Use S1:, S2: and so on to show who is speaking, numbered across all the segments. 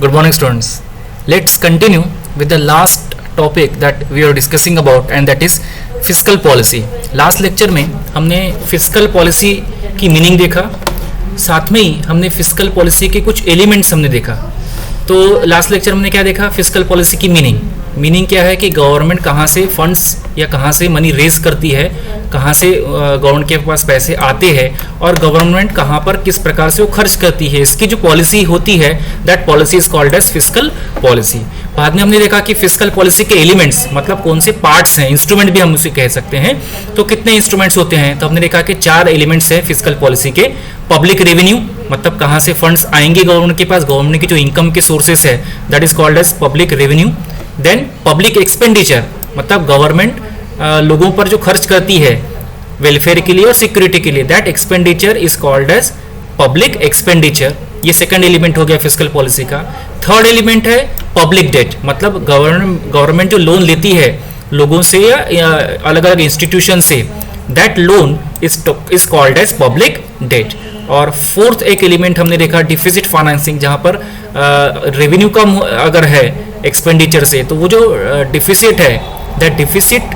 S1: Good morning, students. Let's continue with the last topic that we are discussing about, and that is fiscal policy. Last lecture में हमने fiscal policy की meaning देखा, साथ में ही हमने fiscal policy के कुछ एलिमेंट्स हमने देखा. तो लास्ट लेक्चर हमने क्या देखा? फिस्कल पॉलिसी की मीनिंग क्या है कि गवर्नमेंट कहाँ से फंड्स या कहाँ से मनी रेज करती है, कहाँ से गवर्नमेंट के पास पैसे आते हैं और गवर्नमेंट कहाँ पर किस प्रकार से वो खर्च करती है. इसकी जो पॉलिसी होती है that policy is called as fiscal policy. बाद में हमने देखा कि फिस्कल पॉलिसी के एलिमेंट्स मतलब कौन से पार्ट्स हैं, इंस्ट्रूमेंट भी हम उसे कह सकते हैं. तो कितने इंस्ट्रूमेंट्स होते हैं? तो हमने देखा कि 4 एलिमेंट्स हैं फिस्कल पॉलिसी के. पब्लिक रेवेन्यू मतलब कहाँ से फंड्स आएंगे गवर्नमेंट के पास, गवर्नमेंट की जो इनकम के सोर्सेस है that is called as public revenue. Then public expenditure मतलब गवर्नमेंट लोगों पर जो खर्च करती है वेलफेयर के लिए और सिक्योरिटी के लिए, that expenditure is called as public expenditure. ये सेकंड एलिमेंट हो गया फिस्कल पॉलिसी का. थर्ड एलिमेंट है पब्लिक डेट मतलब गवर्नमेंट जो लोन लेती है लोगों से या अलग अलग इंस्टीट्यूशन से, that loan is called as public debt. और फोर्थ एक एलिमेंट हमने देखा डिफिसिट फाइनेंसिंग, जहां पर रेवेन्यू कम अगर है एक्सपेंडिचर से तो वो जो डिफिसिट है दैट डिफिसिट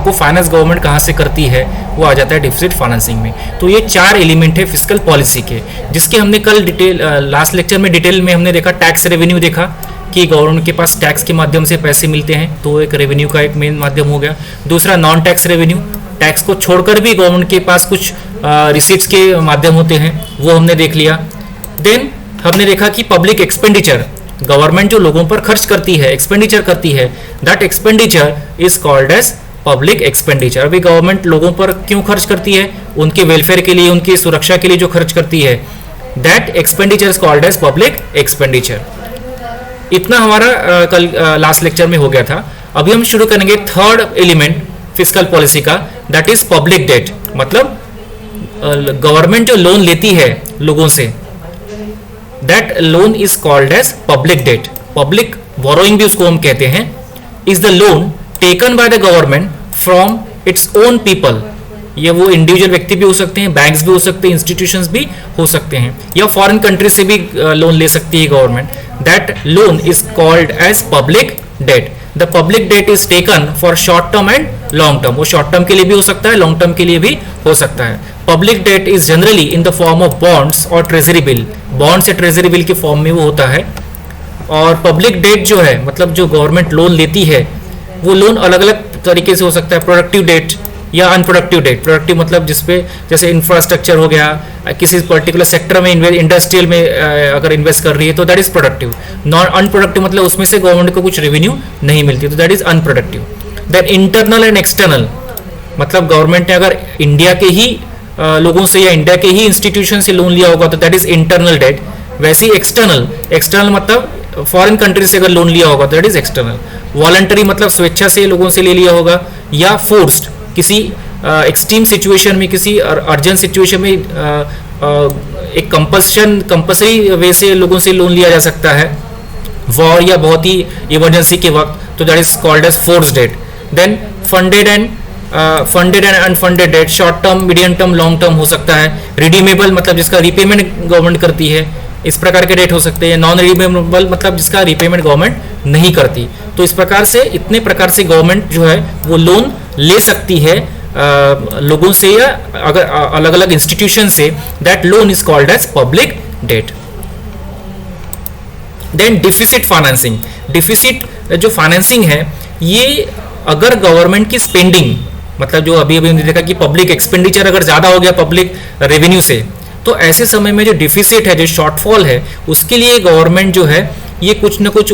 S1: को फाइनेंस गवर्नमेंट कहाँ से करती है वो आ जाता है डिफिसिट फाइनेंसिंग में. तो ये 4 एलिमेंट है फिस्कल पॉलिसी के, जिसके हमने कल डिटेल लास्ट लेक्चर में डिटेल में हमने देखा. टैक्स रेवेन्यू देखा कि गवर्नमेंट के पास टैक्स के माध्यम से पैसे मिलते हैं, तो एक रेवेन्यू का एक मेन माध्यम हो गया. दूसरा नॉन टैक्स रेवेन्यू, टैक्स को छोड़कर भी गवर्नमेंट के पास कुछ रिसीट्स के माध्यम होते हैं, वो हमने देख लिया. देन हमने देखा कि पब्लिक एक्सपेंडिचर गवर्नमेंट जो लोगों पर खर्च करती है, एक्सपेंडिचर करती है, that expenditure is called as public expenditure. अभी गवर्नमेंट लोगों पर क्यों खर्च करती है? उनके वेलफेयर के लिए, उनकी सुरक्षा के लिए जो खर्च करती है, that expenditure is called as public expenditure. इतना हमारा कल लास्ट लेक्चर में हो गया था. अभी हम शुरू करेंगे थर्ड एलिमेंट फिस्कल पॉलिसी का, दैट इज पब्लिक डेट मतलब गवर्नमेंट जो लोन लेती है लोगों से, that loan is called as public debt. Public borrowing भी उसको हम कहते हैं. Is the loan taken by the government from its own people. ये वो इंडिविजुअल व्यक्ति भी हो सकते हैं, बैंक्स भी हो सकते हैं, इंस्टीट्यूशंस भी हो सकते हैं, या फॉरेन कंट्री से भी लोन ले सकती है government. That loan is called as public debt. The public debt is taken for short term and long term. वो शॉर्ट टर्म के लिए भी हो सकता है, लॉन्ग टर्म के लिए भी हो सकता है. Public debt is generally in the form of bonds और ट्रेजरी बिल. बॉन्ड्स या ट्रेजरी बिल के फॉर्म में वो होता है. और पब्लिक डेट जो है मतलब जो गवर्नमेंट लोन लेती है वो लोन अलग अलग तरीके से हो सकता है. प्रोडक्टिव डेट या अनप्रोडक्टिव डेट. प्रोडक्टिव मतलब जिसपे जैसे इंफ्रास्ट्रक्चर हो गया, किसी पर्टिकुलर सेक्टर में इंडस्ट्रियल में अगर इन्वेस्ट कर रही है तो that is productive. Non unproductive मतलब उसमें से गवर्नमेंट को कुछ रेवेन्यू नहीं मिलती, तो that is unproductive. Then internal and external मतलब गवर्नमेंट ने अगर इंडिया के ही लोगों से या इंडिया के ही इंस्टीट्यूशन से लोन लिया होगा तो दैट इज इंटरनल डेट. वैसे ही एक्सटर्नल मतलब फॉरेन कंट्री से अगर लोन लिया होगा तो दैट इज एक्सटर्नल. वॉलंटरी मतलब स्वेच्छा से लोगों से ले लिया होगा, या फोर्स्ड किसी एक्सट्रीम सिचुएशन में, किसी अर्जेंट सिचुएशन में एक कंपल्सरी वे से लोगों से लोन लिया जा सकता है, वॉर या बहुत ही इमरजेंसी के वक्त, तो that is called as force debt. Then funded and unfunded debt, short term, medium term, long term हो सकता है. रिडीमेबल मतलब जिसका रिपेमेंट गवर्नमेंट करती है, इस प्रकार के डेट हो सकते हैं. नॉन रिडीमेबल मतलब जिसका रिपेमेंट गवर्नमेंट नहीं करती. तो इस प्रकार से इतने प्रकार से गवर्नमेंट जो है वो लोन ले सकती है लोगों से या अगर अलग अलग इंस्टीट्यूशन से. That loan is called as public debt. Then deficit financing. Deficit जो फाइनेंसिंग है ये अगर गवर्नमेंट की स्पेंडिंग मतलब जो अभी हमने देखा कि पब्लिक एक्सपेंडिचर अगर ज्यादा हो गया पब्लिक रेवेन्यू से, तो ऐसे समय में जो डिफिसिट है, जो शॉर्टफॉल है, उसके लिए गवर्नमेंट जो है ये कुछ न कुछ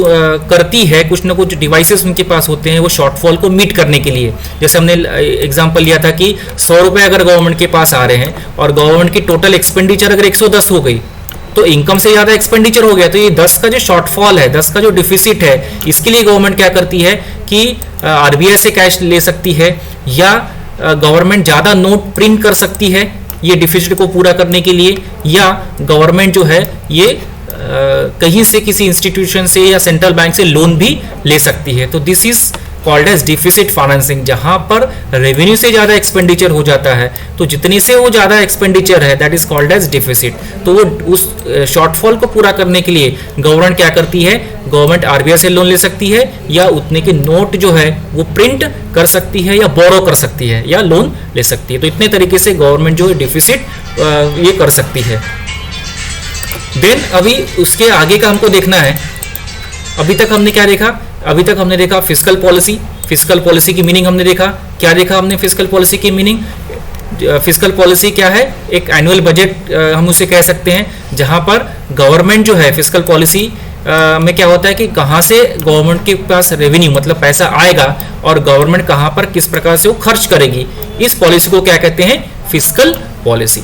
S1: करती है, कुछ न कुछ डिवाइसेस उनके पास होते हैं वो शॉर्टफॉल को मीट करने के लिए. जैसे हमने एग्जांपल लिया था कि 100 रुपए अगर गवर्नमेंट के पास आ रहे हैं और गवर्नमेंट की टोटल एक्सपेंडिचर अगर 110 हो गई तो इनकम से ज़्यादा एक्सपेंडिचर हो गया, तो ये 10 का जो शॉर्टफॉल है, 10 का जो डिफिसिट है, इसके लिए गवर्नमेंट क्या करती है कि आरबीआई से कैश ले सकती है या गवर्नमेंट ज़्यादा नोट प्रिंट कर सकती है ये डिफिसिट को पूरा करने के लिए, या गवर्नमेंट जो है ये कहीं से किसी इंस्टीट्यूशन से या सेंट्रल बैंक से लोन भी ले सकती है. तो this is called as deficit financing, जहां पर रेवेन्यू से ज्यादा एक्सपेंडिचर हो जाता है, तो जितनी से वो ज्यादा एक्सपेंडिचर है that is called as deficit. तो वो उस शॉर्टफॉल को पूरा करने के लिए गवर्नमेंट क्या करती है, गवर्नमेंट आरबीआई से लोन ले सकती है या उतने के नोट जो है वो प्रिंट कर सकती है या बोरो कर सकती है या लोन ले सकती है। तो इतने तरीके से गवर्नमेंट जो है डिफिसिट ये कर सकती है। देन अभी उसके आगे का हमको देखना है। अभी तक हमने क्या देखा, अभी तक हमने देखा फिस्कल पॉलिसी, फिस्कल पॉलिसी की मीनिंग हमने देखा। क्या देखा हमने फिस्कल पॉलिसी की मीनिंग? फिस्कल पॉलिसी क्या है, एक एनुअल बजट हम उसे कह सकते हैं, जहां पर गवर्नमेंट जो है फिस्कल पॉलिसी में क्या होता है कि कहां से गवर्नमेंट के पास रेवेन्यू मतलब पैसा आएगा और गवर्नमेंट कहां पर किस प्रकार से वो खर्च करेगी, इस पॉलिसी को क्या कहते हैं, फिस्कल पॉलिसी।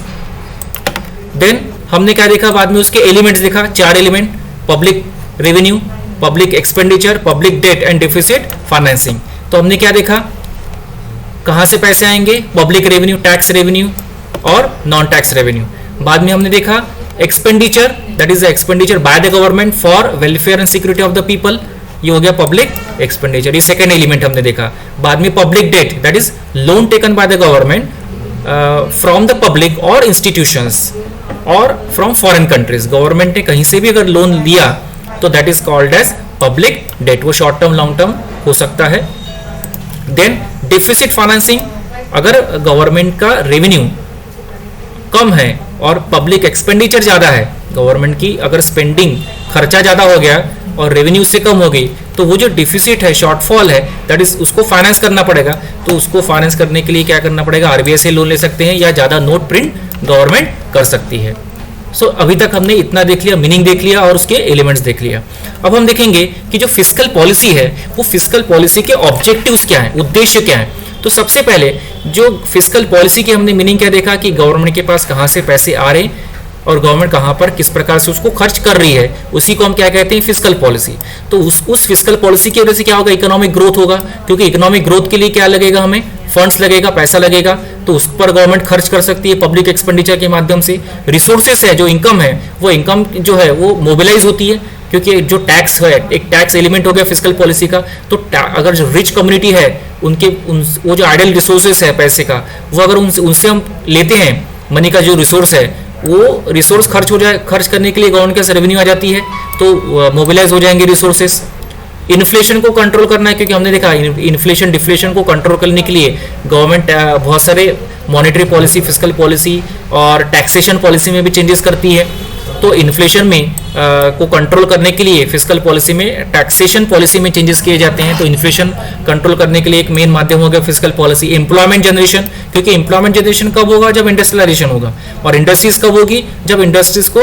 S1: देन हमने क्या देखा बाद में, उसके एलिमेंट्स देखा, 4 element, public revenue, public expenditure, public debt and deficit financing. तो हमने क्या देखा, कहां से पैसे आएंगे, पब्लिक रेवेन्यू, टैक्स रेवेन्यू और नॉन टैक्स रेवेन्यू। बाद में हमने देखा expenditure, that is the expenditure bye the government for welfare and security of the people, ये हो गया पब्लिक एक्सपेंडिचर, ये सेकेंड एलिमेंट हमने देखा। बाद में public debt, that is loan taken by the government from the public और institutions और फ्रॉम फॉरेन कंट्रीज, गवर्नमेंट ने कहीं से भी अगर लोन लिया तो that is called as public debt, वो शॉर्ट टर्म लॉन्ग टर्म हो सकता है। देन डिफिसिट फाइनेंसिंग, अगर गवर्नमेंट का रेवेन्यू कम है और पब्लिक एक्सपेंडिचर ज्यादा है, गवर्नमेंट की अगर स्पेंडिंग खर्चा ज्यादा हो गया और रेवेन्यू से कम हो गई, तो वो जो डिफिसिट है, शॉर्टफॉल है, दैट इज उसको फाइनेंस करना पड़ेगा। तो उसको फाइनेंस करने के लिए क्या करना पड़ेगा, आरबीआई से लोन ले सकते हैं या ज्यादा नोट प्रिंट गवर्नमेंट कर सकती है। सो अभी तक हमने इतना देख लिया, मीनिंग देख लिया और उसके एलिमेंट्स देख लिया। अब हम देखेंगे कि जो फिस्कल पॉलिसी है वो फिस्कल पॉलिसी के ऑब्जेक्टिव्स क्या हैं, उद्देश्य क्या हैं। तो सबसे पहले जो फिस्कल पॉलिसी की हमने मीनिंग क्या देखा कि गवर्नमेंट के पास कहां से पैसे आ रहे हैं और गवर्नमेंट कहां पर किस प्रकार से उसको खर्च कर रही है, उसी को हम क्या कहते हैं, फिस्कल पॉलिसी। तो उस फिस्कल पॉलिसी की वजह से क्या होगा, इकोनॉमिक ग्रोथ होगा, क्योंकि इकोनॉमिक ग्रोथ के लिए क्या लगेगा, हमें फंड्स लगेगा, पैसा लगेगा, तो उस पर गवर्नमेंट खर्च कर सकती है पब्लिक एक्सपेंडिचर के माध्यम से। रिसोर्सेस है, जो इनकम है, वो इनकम जो है वो मोबिलाइज होती है, क्योंकि जो टैक्स है एक टैक्स एलिमेंट हो गया फिस्कल पॉलिसी का। तो अगर जो रिच कम्युनिटी है वो जो आइडल रिसोर्सेस है पैसे का, वो अगर उनसे हम लेते हैं मनी का जो रिसोर्स है, वो रिसोर्स खर्च करने के लिए गवर्नमेंट के पास रेवेन्यू आ जाती है, तो मोबिलाइज हो जाएंगे रिसोर्सेस। इन्फ्लेशन को कंट्रोल करना है, क्योंकि हमने देखा इन्फ्लेशन डिफ्लेशन को कंट्रोल करने के लिए गवर्नमेंट बहुत सारे मॉनेटरी पॉलिसी, फिस्कल पॉलिसी और टैक्सेशन पॉलिसी में भी चेंजेस करती है। तो इन्फ्लेशन में को कंट्रोल करने के लिए फिस्कल पॉलिसी में, टैक्सेशन पॉलिसी में चेंजेस किए जाते हैं। तो इन्फ्लेशन कंट्रोल करने के लिए एक मेन माध्यम हो गया फिस्कल पॉलिसी। एम्प्लॉयमेंट जनरेशन, क्योंकि एम्प्लॉयमेंट जनरेशन कब होगा, जब इंडस्ट्रियलाइजेशन होगा, और इंडस्ट्रीज कब होगी, जब इंडस्ट्रीज को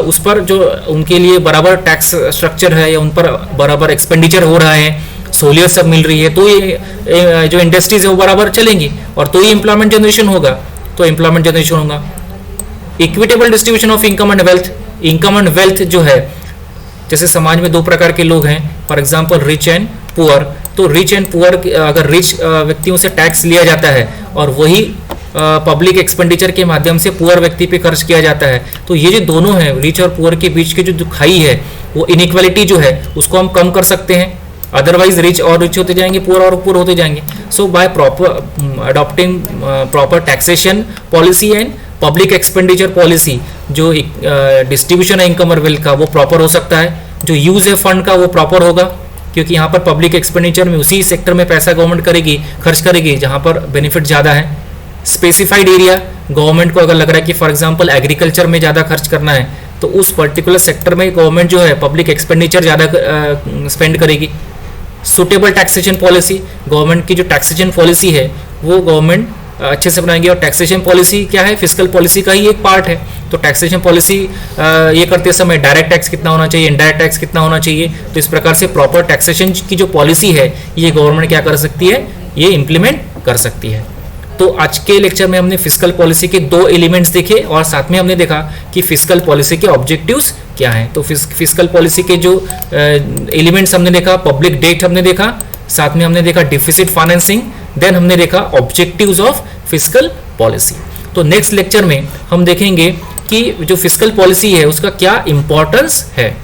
S1: उस पर जो उनके लिए बराबर टैक्स स्ट्रक्चर है या उन पर बराबर एक्सपेंडिचर हो रहा है, सहूलियत सब मिल रही है, तो ये जो इंडस्ट्रीज है वो बराबर चलेंगी और तो ही एम्प्लॉयमेंट जनरेशन होगा। तो एम्प्लॉयमेंट जनरेशन होगा। Equitable distribution of income and wealth, income and wealth जो है, जैसे समाज में दो प्रकार के लोग हैं, for example rich and poor. तो रिच एंड पुअर, अगर रिच व्यक्तियों से टैक्स लिया जाता है और वही पब्लिक एक्सपेंडिचर के माध्यम से पुअर व्यक्ति पे खर्च किया जाता है, तो ये जो दोनों हैं रिच और पुअर के बीच की जो खाई है, वो इनइक्वालिटी जो है उसको हम कम कर सकते हैं। अदरवाइज रिच और रिच होते जाएंगे, पुअर और पुअर होते जाएंगे। So by proper adopting proper taxation policy and public expenditure policy, जो डिस्ट्रीब्यूशन है इनकम और वेल्थ का वो प्रॉपर हो सकता है, जो यूज है फंड का वो प्रॉपर होगा, क्योंकि यहाँ पर पब्लिक एक्सपेंडिचर में उसी सेक्टर में पैसा गवर्नमेंट करेगी, खर्च करेगी जहाँ पर बेनिफिट ज़्यादा है। स्पेसिफाइड एरिया, गवर्नमेंट को अगर लग रहा है कि फॉर एग्जांपल एग्रीकल्चर में ज़्यादा खर्च करना है, तो उस पर्टिकुलर सेक्टर में गवर्नमेंट जो है पब्लिक एक्सपेंडिचर ज़्यादा स्पेंड करेगी। सुटेबल टैक्सेशन पॉलिसी, गवर्नमेंट की जो टैक्सेशन पॉलिसी है वो गवर्नमेंट अच्छे से बनाएंगे। और टैक्सेशन पॉलिसी क्या है, फिस्कल पॉलिसी का ही एक पार्ट है। तो टैक्सेशन पॉलिसी ये करते समय डायरेक्ट टैक्स कितना होना चाहिए, इनडायरेक्ट टैक्स कितना होना चाहिए, तो इस प्रकार से प्रॉपर टैक्सेशन की जो पॉलिसी है ये गवर्नमेंट क्या कर सकती है, ये इंप्लीमेंट कर सकती है। तो आज के लेक्चर में हमने फिस्कल पॉलिसी के 2 एलिमेंट्स देखे और साथ में हमने देखा कि फिस्कल पॉलिसी के ऑब्जेक्टिव्स क्या हैं। तो फिस्कल पॉलिसी के जो एलिमेंट्स हमने देखा, पब्लिक डेट हमने देखा, साथ में हमने देखा डिफिसिट फाइनेंसिंग, देन हमने देखा ऑब्जेक्टिव्स ऑफ फिस्कल पॉलिसी। तो नेक्स्ट लेक्चर में हम देखेंगे कि जो फिस्कल पॉलिसी है उसका क्या इंपॉर्टेंस है।